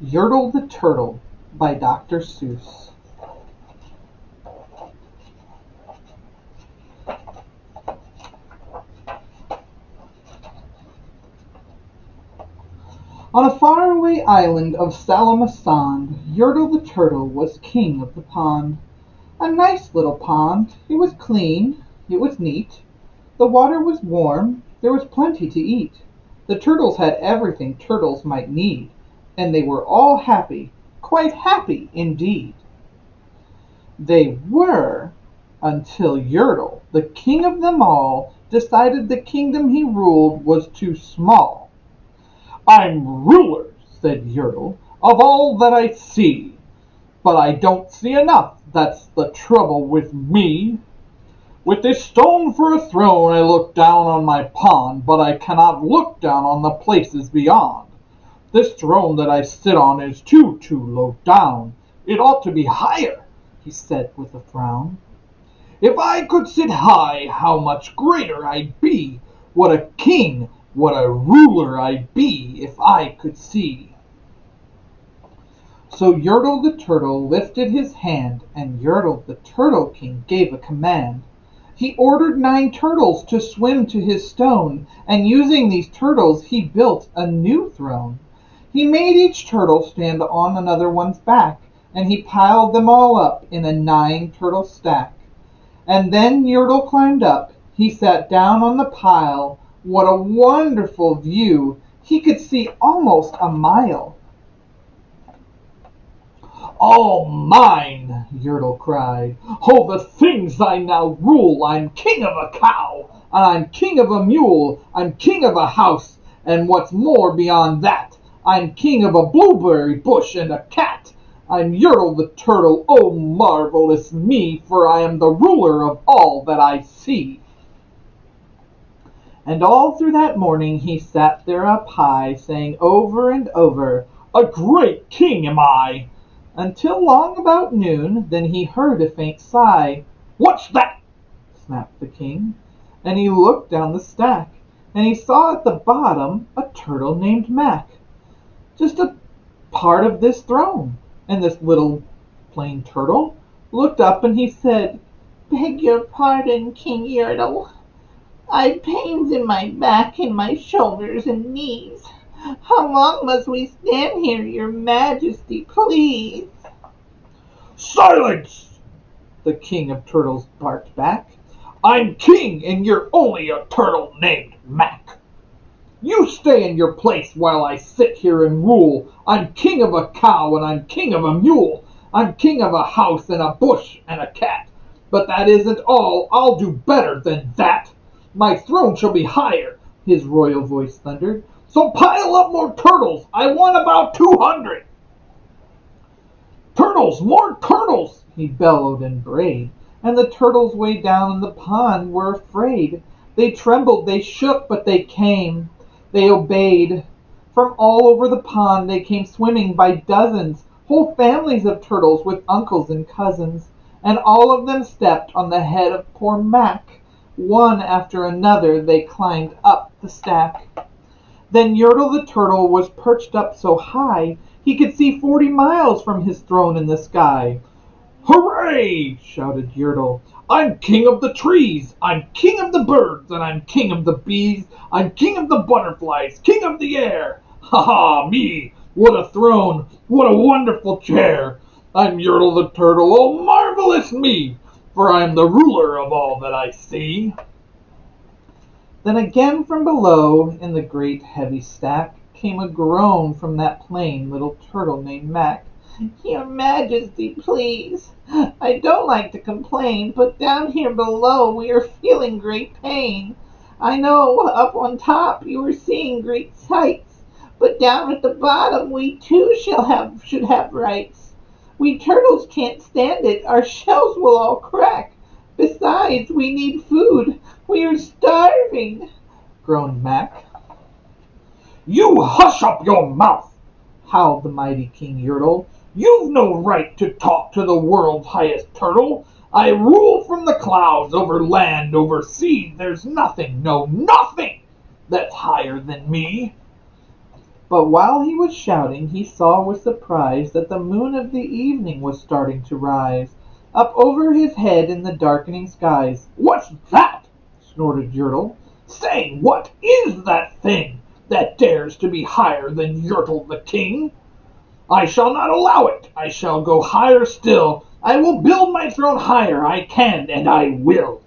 Yertle the Turtle by Dr. Seuss. On a faraway island of Salamasand, Yertle the Turtle was king of the pond. A nice little pond. It was clean. It was neat. The water was warm. There was plenty to eat. The turtles had everything turtles might need, and they were all happy, quite happy indeed. They were, until Yertle, the king of them all, decided the kingdom he ruled was too small. "I'm ruler," said Yertle, "of all that I see, but I don't see enough, that's the trouble with me. With this stone for a throne I look down on my pond, but I cannot look down on the places beyond. This throne that I sit on is too low down. It ought to be higher," he said with a frown. "If I could sit high, how much greater I'd be! What a king, what a ruler I'd be, if I could see!" So Yertle the Turtle lifted his hand, and Yertle the Turtle King gave a command. He ordered 9 turtles to swim to his stone, and using these turtles he built a new throne. He made each turtle stand on another one's back, and he piled them all up in a 9 turtle stack. And then Yertle climbed up. He sat down on the pile. What a wonderful view! He could see almost a mile. "All mine!" Yertle cried. "Oh, the things I now rule! I'm king of a cow, and I'm king of a mule, I'm king of a house, and what's more beyond that, I'm king of a blueberry bush and a cat. I'm Yertle the Turtle, oh marvelous me, for I am the ruler of all that I see." And all through that morning he sat there up high, saying over and over, "A great king am I!" Until long about noon, then he heard a faint sigh. "What's that?" snapped the king, and he looked down the stack, and he saw at the bottom a turtle named Mac, just a part of this throne. And this little plain turtle looked up and he said, "Beg your pardon, King Yertle. I've pains in my back and my shoulders and knees. How long must we stand here, your majesty, please?" "Silence!" the king of turtles barked back. "I'm king, and you're only a turtle named Mac. You stay in your place while I sit here and rule. I'm king of a cow, and I'm king of a mule. I'm king of a house and a bush and a cat. But that isn't all. I'll do better than that. My throne shall be higher," his royal voice thundered. "So pile up more turtles. I want about 200. Turtles, more turtles!" he bellowed and brayed. And the turtles way down in the pond were afraid. They trembled, they shook, but they came. They obeyed. From all over the pond they came swimming by dozens, whole families of turtles with uncles and cousins. And all of them stepped on the head of poor Mac. One after another they climbed up the stack. Then Yertle the Turtle was perched up so high he could see 40 miles from his throne in the sky. "Hooray!" shouted Yertle. "I'm king of the trees, I'm king of the birds, and I'm king of the bees, I'm king of the butterflies, king of the air. Ha ha, me! What a throne, what a wonderful chair! I'm Yertle the Turtle, oh marvelous me, for I am the ruler of all that I see." Then again from below, in the great heavy stack, came a groan from that plain little turtle named Mac. "Your majesty, please. I don't like to complain, but down here below we are feeling great pain. I know up on top you are seeing great sights, but down at the bottom we too should have rights. We turtles can't stand it. Our shells will all crack. Besides, we need food. We are starving," groaned Mac. "You hush up your mouth!" howled the mighty King Yertle. "You've no right to talk to the world's highest turtle. I rule from the clouds, over land, over sea. There's nothing, no, nothing that's higher than me. But while he was shouting, he saw with surprise that the moon of the evening was starting to rise, up over his head in the darkening skies. "What's that?" snorted Yertle. "Say, what is that thing that dares to be higher than Yertle the king? I shall not allow it. I shall go higher still. I will build my throne higher. I can, and I will.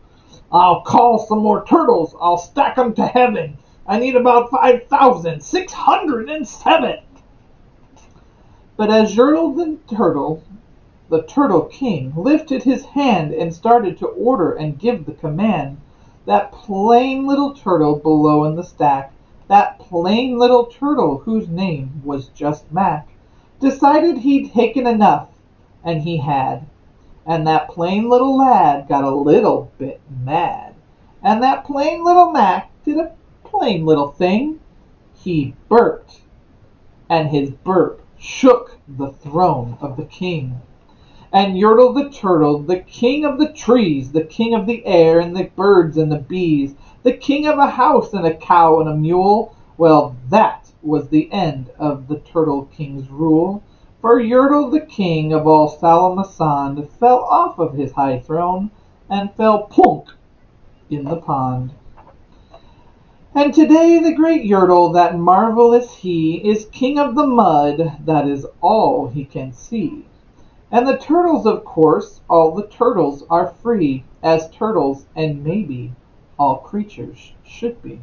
I'll call some more turtles. I'll stack 'em to heaven. I need about 5,607." But as Yertle the Turtle King, lifted his hand and started to order and give the command, that plain little turtle below in the stack, that plain little turtle whose name was just Mac, decided he'd taken enough, and he had. And that plain little lad got a little bit mad. And that plain little Mac did a plain little thing. He burped, and his burp shook the throne of the king. And Yertle the Turtle, the king of the trees, the king of the air and the birds and the bees, the king of a house and a cow and a mule, well, that was the end of the Turtle King's rule. For Yertle the king of all Salamasand fell off of his high throne and fell plunk in the pond. And today the great Yertle, that marvelous he, is king of the mud, that is all he can see. And the turtles, of course, all the turtles are free, as turtles and maybe all creatures should be.